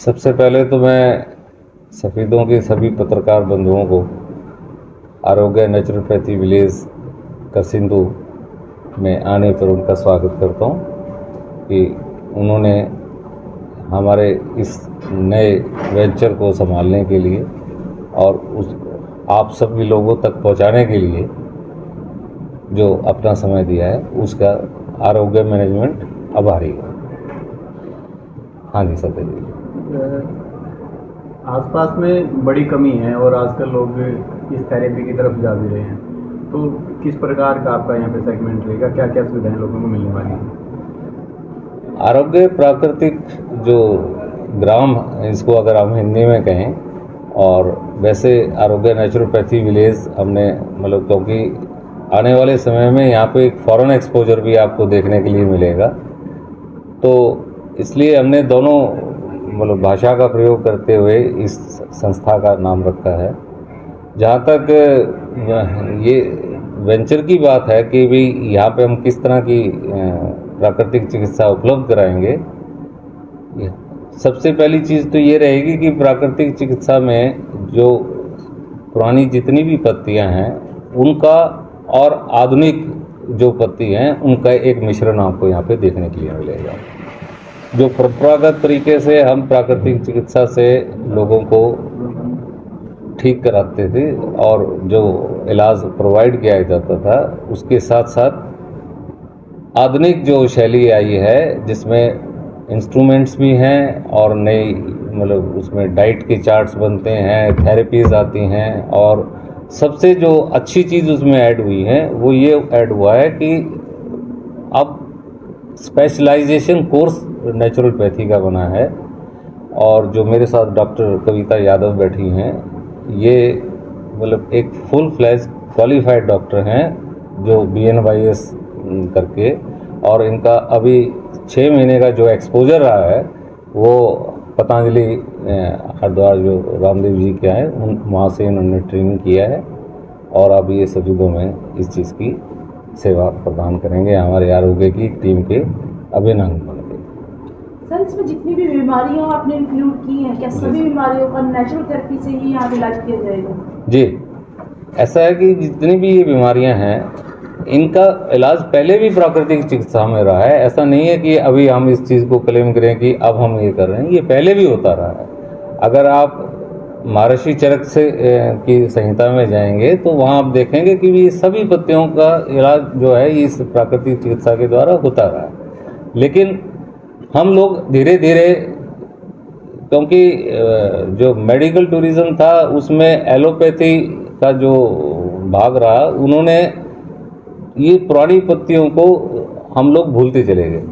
सबसे पहले तो मैं सफ़ेदों के सभी पत्रकार बंधुओं को आरोग्य नेचुरोपैथी विलेज करसिंधु में आने पर उनका स्वागत करता हूँ कि उन्होंने हमारे इस नए वेंचर को संभालने के लिए और उस आप सभी लोगों तक पहुँचाने के लिए जो अपना समय दिया है उसका आरोग्य मैनेजमेंट आभारी है। हाँ जी सत्य जी। आसपास में बड़ी कमी है और आजकल लोग इस थेरेपी की तरफ जा भी रहे हैं, तो किस प्रकार का आपका यहाँ पे सेगमेंट रहेगा, क्या क्या सुविधाएं लोगों को मिलने वाली हैं? आरोग्य प्राकृतिक जो ग्राम, इसको अगर हम हिंदी में कहें, और वैसे आरोग्य नेचुरोपैथी विलेज हमने मतलब क्योंकि आने वाले समय में यहाँ पे एक फॉरेन एक्सपोजर भी आपको देखने के लिए मिलेगा, तो इसलिए हमने दोनों मतलब भाषा का प्रयोग करते हुए इस संस्था का नाम रखा है। जहाँ तक ये वेंचर की बात है कि भी यहाँ पे हम किस तरह की प्राकृतिक चिकित्सा उपलब्ध कराएंगे, सबसे पहली चीज़ तो ये रहेगी कि प्राकृतिक चिकित्सा में जो पुरानी जितनी भी पत्तियाँ हैं उनका और आधुनिक जो पत्ती हैं उनका एक मिश्रण आपको यहाँ पे देखने के लिए मिलेगा। जो परंपरागत तरीके से हम प्राकृतिक चिकित्सा से लोगों को ठीक कराते थे और जो इलाज प्रोवाइड किया जाता था, उसके साथ साथ आधुनिक जो शैली आई है जिसमें इंस्ट्रूमेंट्स भी हैं और नई मतलब उसमें डाइट के चार्ट्स बनते हैं, थेरेपीज आती हैं, और सबसे जो अच्छी चीज़ उसमें ऐड हुई है वो ये ऐड हुआ है कि अब स्पेशलाइजेशन कोर्स नेचुरोपैथी का बना है। और जो मेरे साथ डॉक्टर कविता यादव बैठी हैं, ये मतलब एक फुल फ्लैज क्वालिफाइड डॉक्टर हैं जो BNYS करके, और इनका अभी 6 महीने का जो एक्सपोजर रहा है वो पतंजलि हरिद्वार जो रामदेव जी के हैं वहाँ से इन्होंने ट्रेनिंग किया है, और अब ये सफेदों में इस चीज़ की सेवा प्रदान करेंगे हमारे आरोग्य की टीम के अभिन्न अंग बन के। सर, इसमें जितनी भी बीमारियां आपने इंक्लूड की हैं, क्या सभी बीमारियों का नेचुरल थेरेपी से ही यहाँ इलाज किया जाएगा? जी, ऐसा है कि जितनी भी ये बीमारियां हैं इनका इलाज पहले भी प्राकृतिक चिकित्सा में रहा है। ऐसा नहीं है कि अभी हम इस चीज़ को क्लेम करें कि अब हम ये कर रहे हैं, ये पहले भी होता रहा है। अगर आप महर्षि चरक से की संहिता में जाएंगे तो वहाँ आप देखेंगे कि ये सभी पत्तियों का इलाज जो है इस प्राकृतिक चिकित्सा के द्वारा होता रहा है। लेकिन हम लोग धीरे धीरे, क्योंकि जो मेडिकल टूरिज्म था उसमें एलोपैथी का जो भाग रहा, उन्होंने ये पुरानी पत्तियों को हम लोग भूलते चले गए।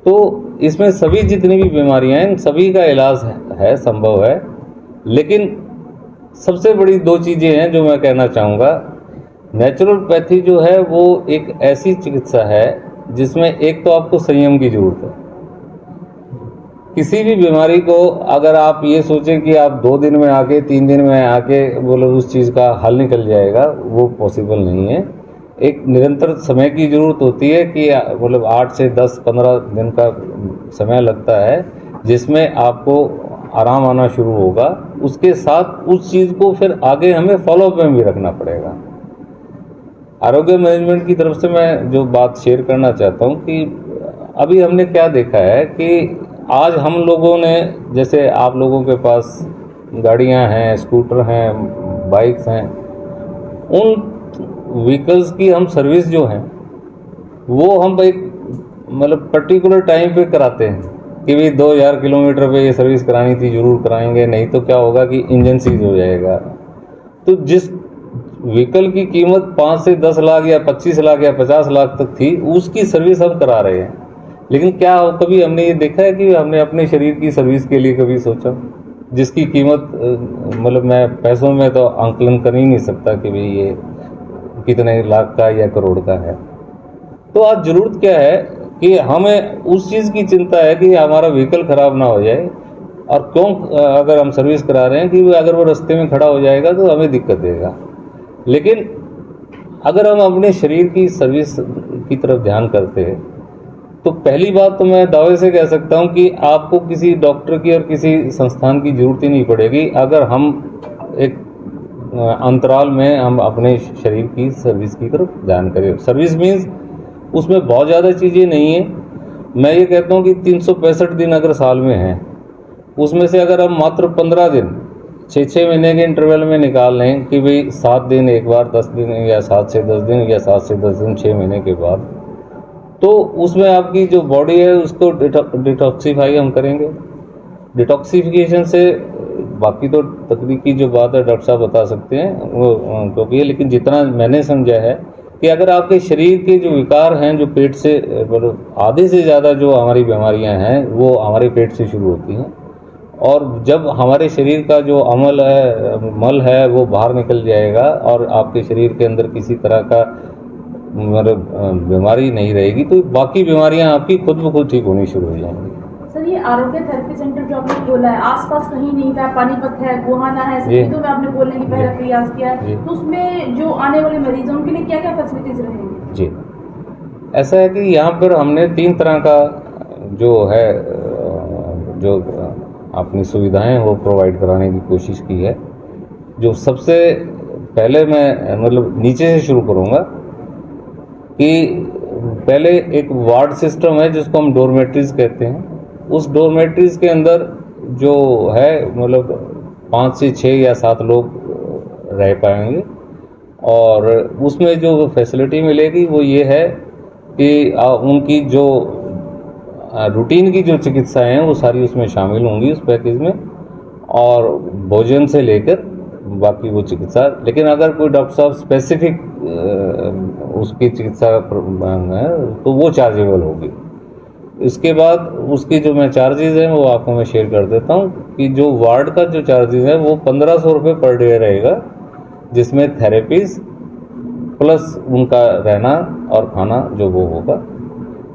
तो इसमें सभी जितनी भी बीमारियां हैं सभी का इलाज है संभव है। लेकिन सबसे बड़ी 2 चीज़ें हैं जो मैं कहना चाहूँगा। नेचुरोपैथी जो है वो एक ऐसी चिकित्सा है जिसमें एक तो आपको संयम की ज़रूरत है। किसी भी बीमारी को अगर आप ये सोचें कि आप 2 दिन में आके 3 दिन में आके बोलो उस चीज़ का हल निकल जाएगा, वो पॉसिबल नहीं है। एक निरंतर समय की ज़रूरत होती है कि मतलब 8 से 10-15 दिन का समय लगता है जिसमें आपको आराम आना शुरू होगा। उसके साथ उस चीज़ को फिर आगे हमें फॉलोअप में भी रखना पड़ेगा। आरोग्य मैनेजमेंट की तरफ से मैं जो बात शेयर करना चाहता हूँ कि अभी हमने क्या देखा है कि आज हम लोगों ने, जैसे आप लोगों के पास गाड़ियाँ हैं, स्कूटर हैं, बाइक्स हैं, उन व्हीकल्स की हम सर्विस जो है वो हम एक मतलब पर्टिकुलर टाइम पे कराते हैं कि भाई 2000 किलोमीटर पे ये सर्विस करानी थी, जरूर कराएंगे, नहीं तो क्या होगा कि इंजन सीज हो जाएगा। तो जिस व्हीकल की कीमत 5 से 10 लाख या 25 लाख या 50 लाख तक थी, उसकी सर्विस हम करा रहे हैं। लेकिन क्या कभी हमने ये देखा है कि हमने अपने शरीर की सर्विस के लिए कभी सोचा, जिसकी कीमत मतलब मैं पैसों में तो आंकलन कर ही नहीं सकता कि भाई ये कितने लाख का या करोड़ का है। तो आज ज़रूरत क्या है कि हमें उस चीज़ की चिंता है कि हमारा व्हीकल ख़राब ना हो जाए, और क्यों अगर हम सर्विस करा रहे हैं कि अगर वो रास्ते में खड़ा हो जाएगा तो हमें दिक्कत देगा। लेकिन अगर हम अपने शरीर की सर्विस की तरफ ध्यान करते हैं तो पहली बात तो मैं दावे से कह सकता हूं कि आपको किसी डॉक्टर की और किसी संस्थान की जरूरत ही नहीं पड़ेगी अगर हम एक अंतराल में हम अपने शरीर की सर्विस की तरफ ध्यान करें। सर्विस मीन्स उसमें बहुत ज़्यादा चीज़ें नहीं है। मैं ये कहता हूँ कि 365 दिन अगर साल में हैं, उसमें से अगर हम मात्र 15 दिन 6-6 महीने के इंटरवल में निकाल लें कि भाई 7 दिन एक बार, 10 दिन या 7 से 10 दिन या 7 से 10 दिन 6 महीने के बाद, तो उसमें आपकी जो बॉडी है उसको डिटॉक्सीफाई हम करेंगे। डिटॉक्सिफिकेशन से बाकी तो तकनीकी जो बात है डॉक्टर साहब बता सकते हैं वो क्योंकि है, लेकिन जितना मैंने समझा है कि अगर आपके शरीर के जो विकार हैं, जो पेट से मतलब आधे से ज़्यादा जो हमारी बीमारियां हैं वो हमारे पेट से शुरू होती हैं, और जब हमारे शरीर का जो मल है वो बाहर निकल जाएगा और आपके शरीर के अंदर किसी तरह का मतलब बीमारी नहीं रहेगी, तो बाकी बीमारियां आपकी खुद ब खुद ठीक होनी शुरू हो जाएंगी। सर, ये आरोग्य थेरेपी सेंटर जो आपने खोला है आसपास कहीं नहीं था, पानीपत है, गोहाना है, जी। तो में आपने खोलने की पहला प्रयास किया जी। है, तो उसमें जो आने वाले मरीज हैं उनके लिए क्या क्या फैसिलिटीज रहेंगी? जी, ऐसा है कि यहाँ पर हमने 3 तरह का जो है जो अपनी सुविधाएं वो प्रोवाइड कराने की कोशिश की है। जो सबसे पहले मैं मतलब नीचे से शुरू करूँगा कि पहले एक वार्ड सिस्टम है जिसको हम डोरमेट्रीज कहते हैं। उस डोरमेट्रीज के अंदर जो है मतलब 5 से 6 या 7 लोग रह पाएंगे, और उसमें जो फैसिलिटी मिलेगी वो ये है कि उनकी जो रूटीन की जो चिकित्साएं हैं वो सारी उसमें शामिल होंगी उस पैकेज में, और भोजन से लेकर बाकी वो चिकित्सा। लेकिन अगर कोई डॉक्टर साहब स्पेसिफिक उसकी चिकित्सा है तो वो चार्जेबल होगी। इसके बाद उसकी जो मैं चार्जेज हैं वो आपको मैं शेयर कर देता हूँ कि जो वार्ड का जो चार्जेज है वो 1500 रुपये पर डे रहेगा, जिसमें थेरेपीज प्लस उनका रहना और खाना जो वो होगा।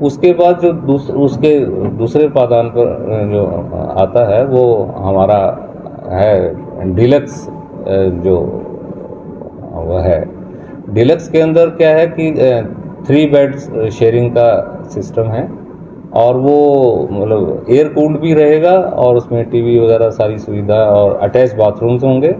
उसके बाद जो उसके दूसरे पादान पर जो आता है वो हमारा है डिलक्स, जो वह है डिलक्स के अंदर क्या है कि 3 बेड्स शेयरिंग का सिस्टम है, और वो मतलब एयर कूल्ड भी रहेगा और उसमें टीवी वगैरह सारी सुविधा और अटैच बाथरूम्स होंगे।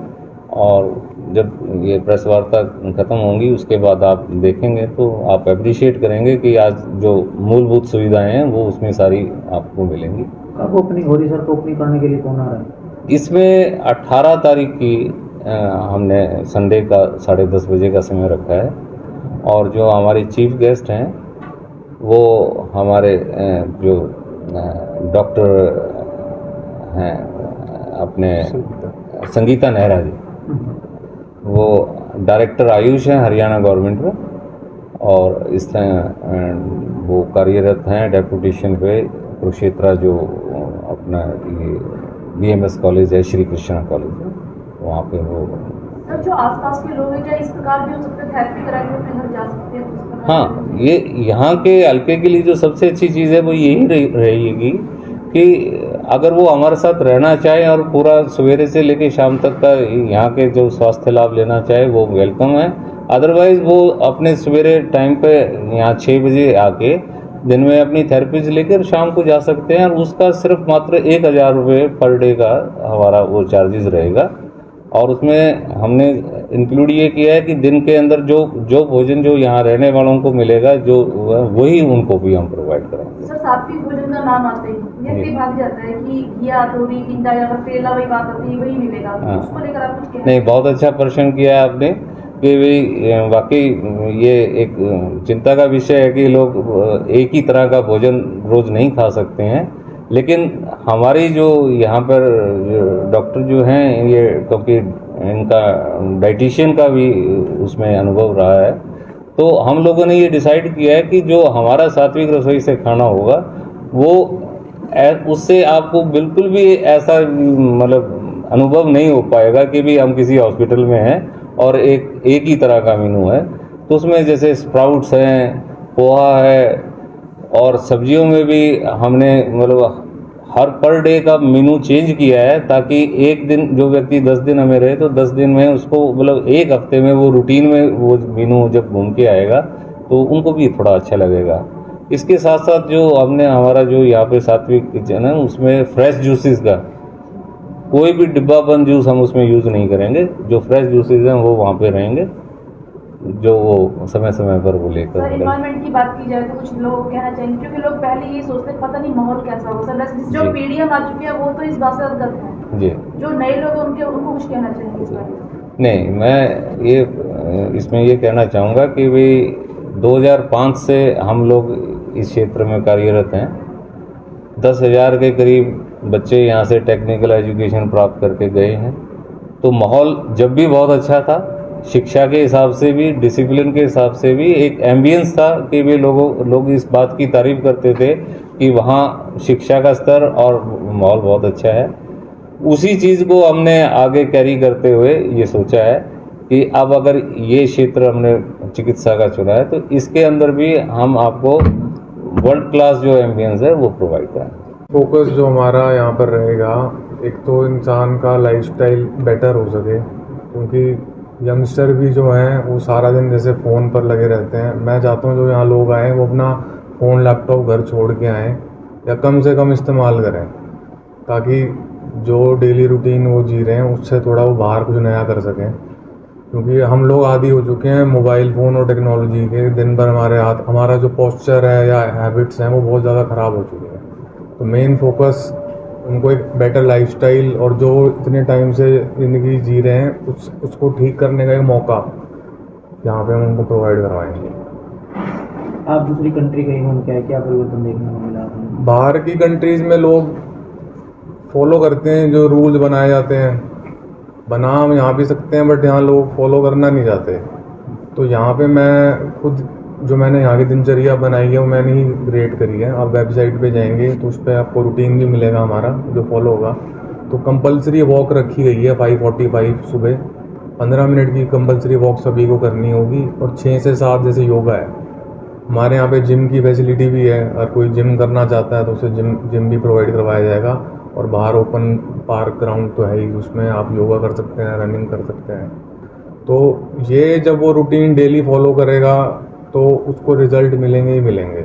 और जब ये प्रेस वार्ता ख़त्म होंगी उसके बाद आप देखेंगे तो आप अप्रिशिएट करेंगे कि आज जो मूलभूत सुविधाएं हैं वो उसमें सारी आपको मिलेंगी। कब ओपनिंग हो रही सर? तो ओपनिंग करने के लिए कौन आ रहा है? इसमें 18 तारीख की हमने संडे का 10:30 बजे का समय रखा है, और जो हमारे चीफ गेस्ट हैं वो हमारे जो डॉक्टर हैं अपने संगीता नेहरा जी, वो डायरेक्टर आयुष हैं हरियाणा गवर्नमेंट में, और इस तरह वो कार्यरत हैं डेपुटेशन पे कुरुक्षेत्र जो अपना ये BMS कॉलेज है, श्री कृष्णा कॉलेज है, वहाँ पे वो। सर, जो आसपास के लोग हैं क्या इस प्रकार भी हो सकता है थेरेपी करा के अपने घर जा सकते हैं? हाँ, ये यहाँ के हल्के के लिए जो सबसे अच्छी चीज़ है वो यही रहेगी कि अगर वो हमारे साथ रहना चाहे और पूरा सवेरे से लेकर शाम तक का यहाँ के जो स्वास्थ्य लाभ लेना चाहे वो वेलकम है। अदरवाइज वो अपने सवेरे टाइम पे यहाँ 6 बजे आके दिन में अपनी थेरेपीज लेकर शाम को जा सकते हैं, और उसका सिर्फ मात्र 1000 रुपये पर डे का हमारा वो चार्जेस रहेगा। और उसमें हमने इंक्लूड ये किया है कि दिन के अंदर जो भोजन जो यहाँ रहने वालों को मिलेगा जो वही उनको भी हम प्रोवाइड करेंगे। सर, सात्विक भोजन का नाम आते ही व्यक्ति भाग जाता है कि घिया, तोरी, टिंडा या फिर करेला वही बात आती है वही मिलेगा, उसको लेकर आप कुछ कहना? नहीं, बहुत अच्छा प्रश्न किया है आपने कि भाई वाकई ये एक चिंता का विषय है कि लोग एक ही तरह का भोजन रोज नहीं खा सकते हैं, लेकिन हमारी जो यहाँ पर डॉक्टर जो हैं ये क्योंकि इनका डाइटिशियन का भी उसमें अनुभव रहा है, तो हम लोगों ने ये डिसाइड किया है कि जो हमारा सात्विक रसोई से खाना होगा वो उससे आपको बिल्कुल भी ऐसा मतलब अनुभव नहीं हो पाएगा कि भी हम किसी हॉस्पिटल में हैं और एक ही तरह का मेनू है। तो उसमें जैसे स्प्राउट्स हैं, पोहा है, और सब्जियों में भी हमने मतलब हर पर डे का मेनू चेंज किया है ताकि एक दिन जो व्यक्ति 10 दिन हमें रहे तो 10 दिन में उसको मतलब एक हफ्ते में वो रूटीन में वो मेनू जब घूम के आएगा तो उनको भी थोड़ा अच्छा लगेगा। इसके साथ साथ जो हमने हमारा जो यहाँ पे सात्विक किचन है उसमें फ्रेश जूसेस का कोई भी डिब्बा बंद जूस हम उसमें यूज़ नहीं करेंगे। जो फ्रेश जूसेस हैं वो वहाँ पे रहेंगे, जो वो समय समय पर वो लेकर सर इन्वायरमेंट की बात की जाए तो कुछ लोग कहना चाहेंगे, क्योंकि लोग पहले ये सोचते हैं पता नहीं माहौल कैसा होगा सर, वैसे जो जी। पीढ़ियां आ चुकी है वो तो इस बात से अवगत है, जी। जो नए लोग हैं उनको कुछ कहना चाहेंगे इस बारे में? नहीं, मैं ये इसमें ये कहना चाहूँगा कि भाई 2005 से हम लोग इस क्षेत्र में कार्यरत हैं। 10,000 के करीब बच्चे यहाँ से टेक्निकल एजुकेशन प्राप्त करके गए हैं। तो माहौल जब भी बहुत अच्छा था, शिक्षा के हिसाब से भी, डिसिप्लिन के हिसाब से भी, एक एम्बियंस था कि भी लोग इस बात की तारीफ करते थे कि वहाँ शिक्षा का स्तर और माहौल बहुत अच्छा है। उसी चीज़ को हमने आगे कैरी करते हुए ये सोचा है कि अब अगर ये क्षेत्र हमने चिकित्सा का चुना है तो इसके अंदर भी हम आपको वर्ल्ड क्लास जो एम्बियंस है वो प्रोवाइड कराएंगे। फोकस जो हमारा यहाँ पर रहेगा, एक तो इंसान का लाइफस्टाइल बेटर हो सके, क्योंकि यंगस्टर भी जो हैं वो सारा दिन जैसे फ़ोन पर लगे रहते हैं। मैं चाहता हूँ जो यहाँ लोग आएँ वो अपना फ़ोन लैपटॉप घर छोड़ के आएँ या कम से कम इस्तेमाल करें, ताकि जो डेली रूटीन वो जी रहे हैं उससे थोड़ा वो बाहर कुछ नया कर सकें। क्योंकि हम लोग आदी हो चुके हैं मोबाइल फ़ोन और टेक्नोलॉजी के, दिन भर हमारा जो पोस्चर है या हैबिट्स हैं वो बहुत ज़्यादा ख़राब हो चुके हैं। तो मेन फोकस उनको एक बेटर लाइफस्टाइल और जो इतने टाइम से ज़िंदगी जी रहे हैं उसको ठीक करने का एक मौका यहाँ पे हम उनको प्रोवाइड करवाएंगे। आप दूसरी कंट्री गए हो, क्या परिवर्तन देखने को मिला आपको? बाहर की कंट्रीज़ में लोग फॉलो करते हैं जो रूल्स बनाए जाते हैं, बना हम यहाँ भी सकते हैं, बट यहाँ लोग फॉलो करना नहीं चाहते। तो यहाँ पे मैं खुद जो मैंने यहाँ की दिनचर्या बनाई है वो मैंने ही रेट करी है। आप वेबसाइट पे जाएंगे तो उस पर आपको रूटीन भी मिलेगा हमारा जो फॉलो होगा। तो कंपलसरी वॉक रखी गई है 5:45 सुबह, 15 मिनट की कंपलसरी वॉक सभी को करनी होगी। और 6 से 7 जैसे योगा है। हमारे यहाँ पे जिम की फैसिलिटी भी है, अगर कोई जिम करना चाहता है तो उसे जिम भी प्रोवाइड करवाया जाएगा। और बाहर ओपन पार्क ग्राउंड तो है ही, उसमें आप योगा कर सकते हैं, रनिंग कर सकते हैं। तो ये जब वो रूटीन डेली फॉलो करेगा तो उसको रिजल्ट मिलेंगे ही मिलेंगे।